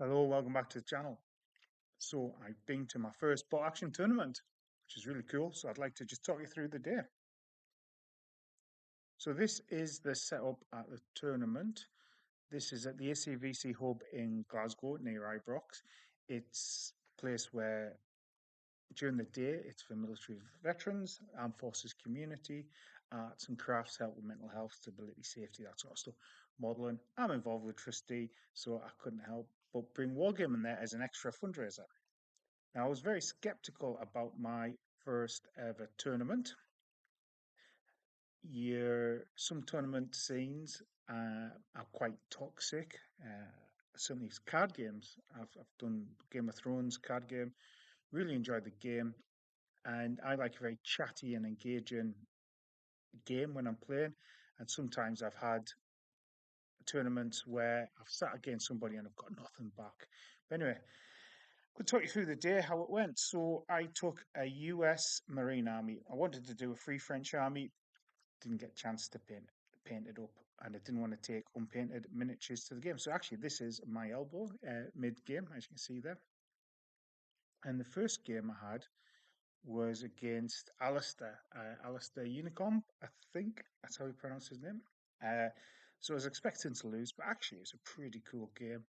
Hello, welcome back to the channel. So I've been to my first bot action tournament, which is really cool. So I'd like to just talk you through the day. So this is the setup at the tournament. This is at the ACVC hub in Glasgow near Ibrox. It's a place where during the day it's for military veterans, armed forces community, arts and crafts, help with mental health, stability, safety, that sort of stuff. Modelling. I'm involved with trustee, so I couldn't help but bring Wargaming there as an extra fundraiser. Now, I was very skeptical about my first ever tournament. Some tournament scenes are quite toxic. Certainly, card games. I've done Game of Thrones card game. Really enjoyed the game, and I like a very chatty and engaging game when I'm playing. And sometimes I've had tournaments where I've sat against somebody and I've got nothing back. But anyway, I'll talk you through the day, how it went. So I took a US Marine Army. I wanted to do a Free French Army, didn't get a chance to paint it up, and I didn't want to take unpainted miniatures to the game. So actually, this is my elbow mid game, as you can see there. And the first game I had was against Alistair, Alistair Unicomb, I think that's how you pronounce his name. Uh, so I was expecting to lose, but actually, it's a pretty cool game.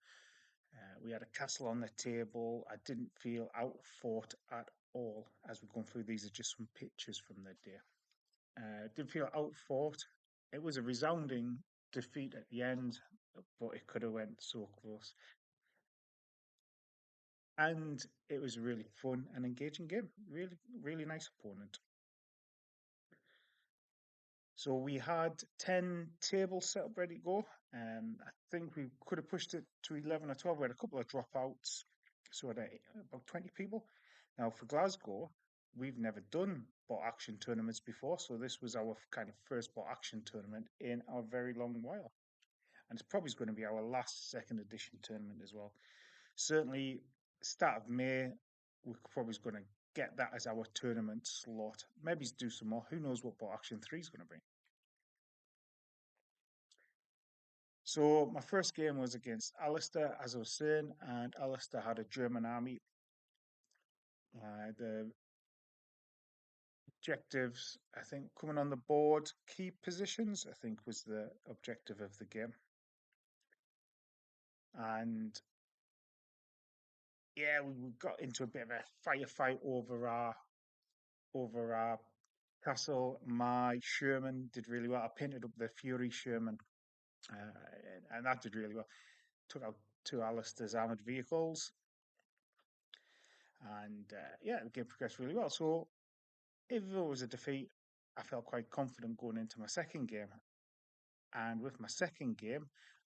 We had a castle on the table. I didn't feel outfought at all. As we're going through, these are just some pictures from the day. Didn't feel outfought. It was a resounding defeat at the end, but it could have went so close. And it was a really fun and engaging game. Really, really nice opponent. So we had 10 tables set up ready to go. I think we could have pushed it to 11 or 12. We had a couple of dropouts, so we had about 20 people. Now, for Glasgow, we've never done bot action tournaments before, so this was our kind of first bot action tournament in a very long while. And it's probably going to be our last second edition tournament as well. Certainly, start of May, we're probably going to get that as our tournament slot. Maybe do some more. Who knows what bot action 3 is going to bring? So my first game was against Alistair, as I was saying, and Alistair had a German army. The objectives, I think, coming on the board, key positions, I think, was the objective of the game. And yeah, we got into a bit of a firefight over our castle. My Sherman did really well. I painted up the Fury Sherman, and that did really well. Took out two Alistair's armored vehicles, and yeah, the game progressed really well. So if it was a defeat, I felt quite confident going into my second game. And with my second game,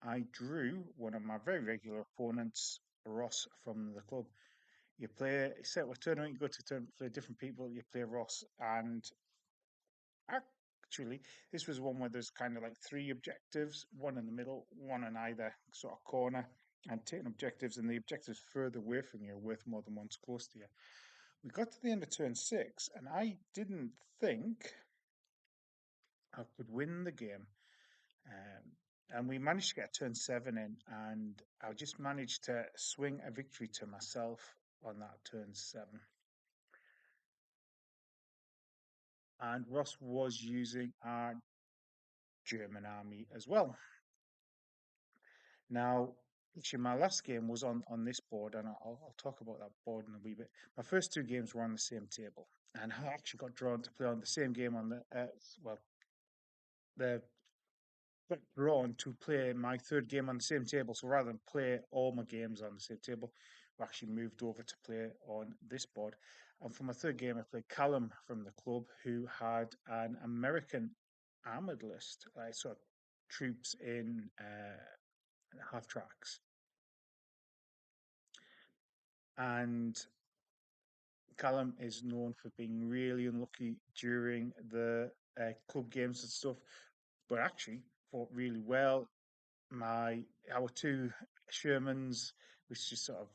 I drew one of my very regular opponents, Ross from the club. You play, set with tournament, you go to tournament, play different people, you play Ross. And actually, this was one where there's kind of like three objectives, one in the middle, one in either sort of corner, and taking objectives, and the objectives further away from you are worth more than one's close to you. We got to the end of turn 6, and I didn't think I could win the game. And we managed to get turn 7 in, and I just managed to swing a victory to myself on that turn 7. And Ross was using our German army as well. Now, actually, my last game was on this board, and I'll talk about that board in a wee bit. My first two games were on the same table, and I actually got drawn to play on the same game on the got drawn to play my third game on the same table. So rather than play all my games on the same table, we actually moved over to play on this board. And for my third game, I played Callum from the club, who had an American armored list, sort of troops in half tracks. And Callum is known for being really unlucky during the club games and stuff, but actually fought really well. Our two Shermans, which just sort of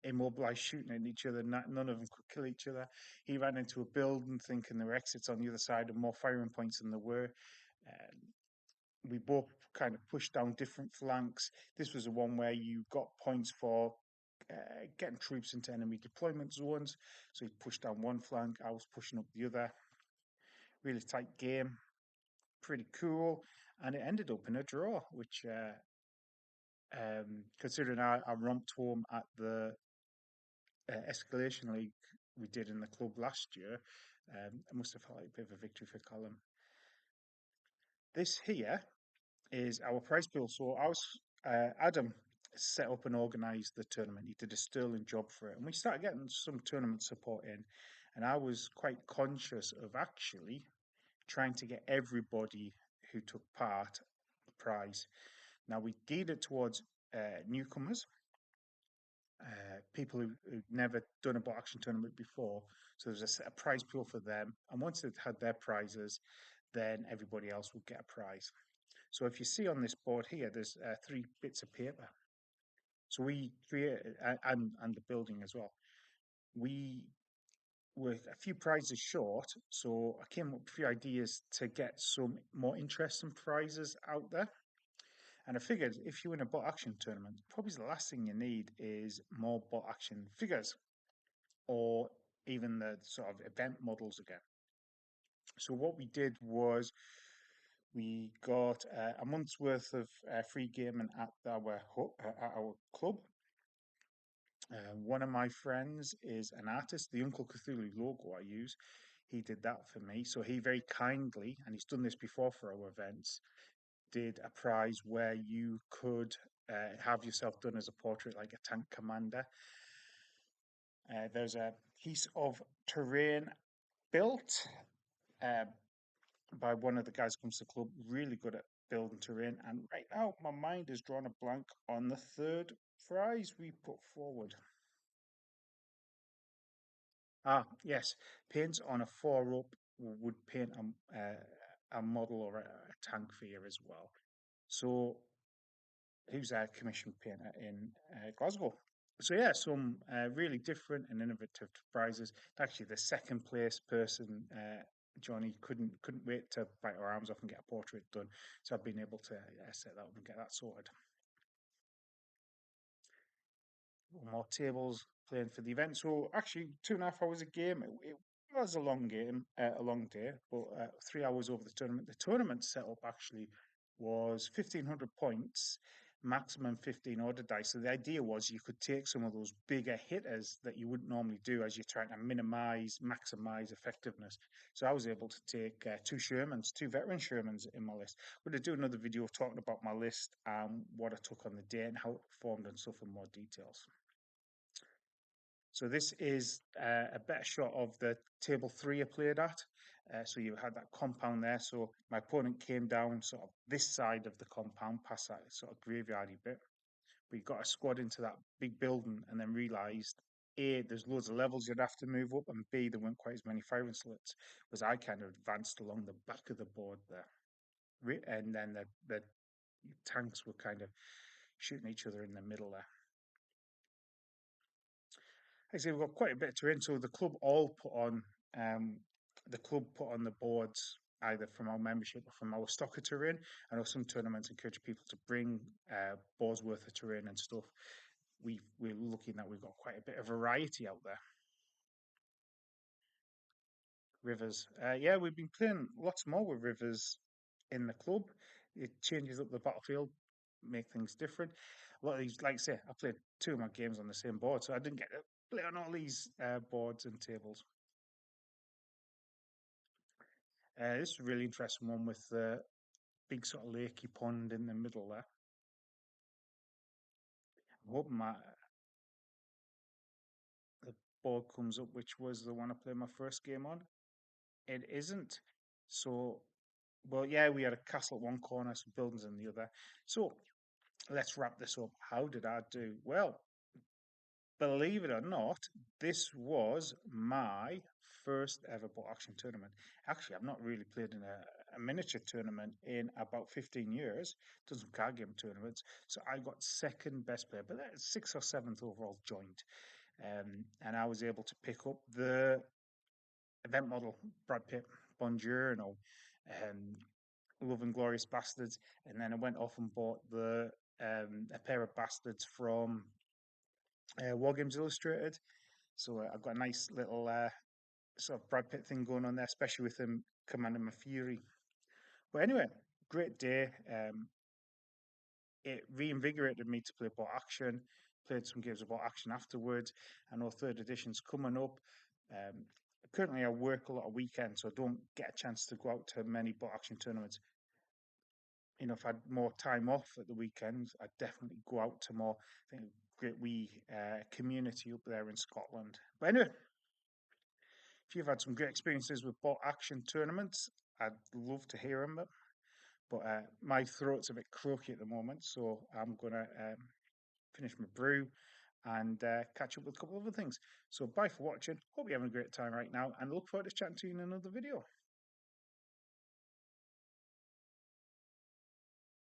immobilized, shooting at each other. None of them could kill each other. He ran into a building thinking there were exits on the other side and more firing points than there were. Um, we both kind of pushed down different flanks. This was the one where you got points for getting troops into enemy deployment zones. So he pushed down one flank, I was pushing up the other. Really tight game, pretty cool. And it ended up in a draw, which, considering I romped home at the escalation league we did in the club last year, it must have felt like a bit of a victory for Colin. This here is our prize pool. So Adam set up and organised the tournament. He did a sterling job for it, and we started getting some tournament support in. And I was quite conscious of actually trying to get everybody who took part a prize. Now we geared it towards newcomers, people who'd never done a bot action tournament before. So there's a set of prize pool for them, and once they'd had their prizes, then everybody else would get a prize. So if you see on this board here, there's 3 bits of paper. So we created, and the building as well. We were a few prizes short, so I came up with a few ideas to get some more interesting prizes out there. And I figured if you win a bot action tournament, probably the last thing you need is more bot action figures or even the sort of event models again. So what we did was we got a month's worth of free gaming at our club. One of my friends is an artist. The Uncle Cthulhu logo I use, he did that for me. So he very kindly, and he's done this before for our events, did a prize where you could have yourself done as a portrait like a tank commander. There's a piece of terrain built uh, by one of the guys who comes to the club, really good at building terrain. And right now, my mind is drawn a blank on the third prize we put forward. Ah, yes, paint on a 4-up would paint a model or a tank for you as well. So, who's a commissioned painter in Glasgow? So yeah, some really different and innovative prizes. Actually, the second place person, Johnny, couldn't wait to bite our arms off and get a portrait done. So I've been able to set that up and get that sorted. More tables playing for the event. So actually, 2.5 hours a game. It was a long game, a long day, but 3 hours over the tournament. The tournament setup actually was 1,500 points, maximum 15 order dice. So the idea was you could take some of those bigger hitters that you wouldn't normally do as you're trying to maximize effectiveness. So I was able to take 2 Shermans, 2 veteran Shermans in my list. I'm going to do another video talking about my list and what I took on the day and how it performed and stuff in more details. So this is a better shot of the table 3 I played at. So you had that compound there. So my opponent came down sort of this side of the compound, past that sort of graveyardy bit. We got a squad into that big building and then realised A, there's loads of levels you'd have to move up, and B, there weren't quite as many firing slots. Was I kind of advanced along the back of the board there. And then the tanks were kind of shooting each other in the middle there. I say we've got quite a bit to in. So um, the club put on the boards either from our membership or from our stock of terrain. I know some tournaments encourage people to bring boards worth of terrain and stuff. We're looking that we've got quite a bit of variety out there. Rivers, yeah, we've been playing lots more with rivers in the club. It changes up the battlefield, make things different. A lot of these, like I say, I played 2 of my games on the same board, so I didn't get to play on all these boards and tables. This is a really interesting one with the big sort of lakey pond in the middle there. I'm hoping the board comes up, which was the one I played my first game on. It isn't. So, well, yeah, we had a castle at one corner, some buildings in the other. So, let's wrap this up. How did I do? Well, believe it or not, this was my first ever bot action tournament. Actually, I've not really played in a miniature tournament in about 15 years. Done some card game tournaments. So I got second best player, but that's 6th or 7th overall joint. And I was able to pick up the event model, Brad Pitt, Bonjour, um, Love and Glorious Bastards, and then I went off and bought the a pair of Bastards from War Games Illustrated. So I've got a nice little sort of Brad Pitt thing going on there, especially with him commanding my Fury. But anyway, great day. It reinvigorated me to play Bot Action. Played some games of Bot Action afterwards. I know third edition's coming up. Um, Currently, I work a lot of weekends, so I don't get a chance to go out to many Bot Action tournaments. You know, if I had more time off at the weekends, I'd definitely go out to more. I think great wee community up there in Scotland. But anyway, if you've had some great experiences with Bot Action tournaments, I'd love to hear them. But my throat's a bit croaky at the moment, so I'm gonna finish my brew and catch up with a couple of other things. So bye for watching. Hope you're having a great time right now, and look forward to chatting to you in another video.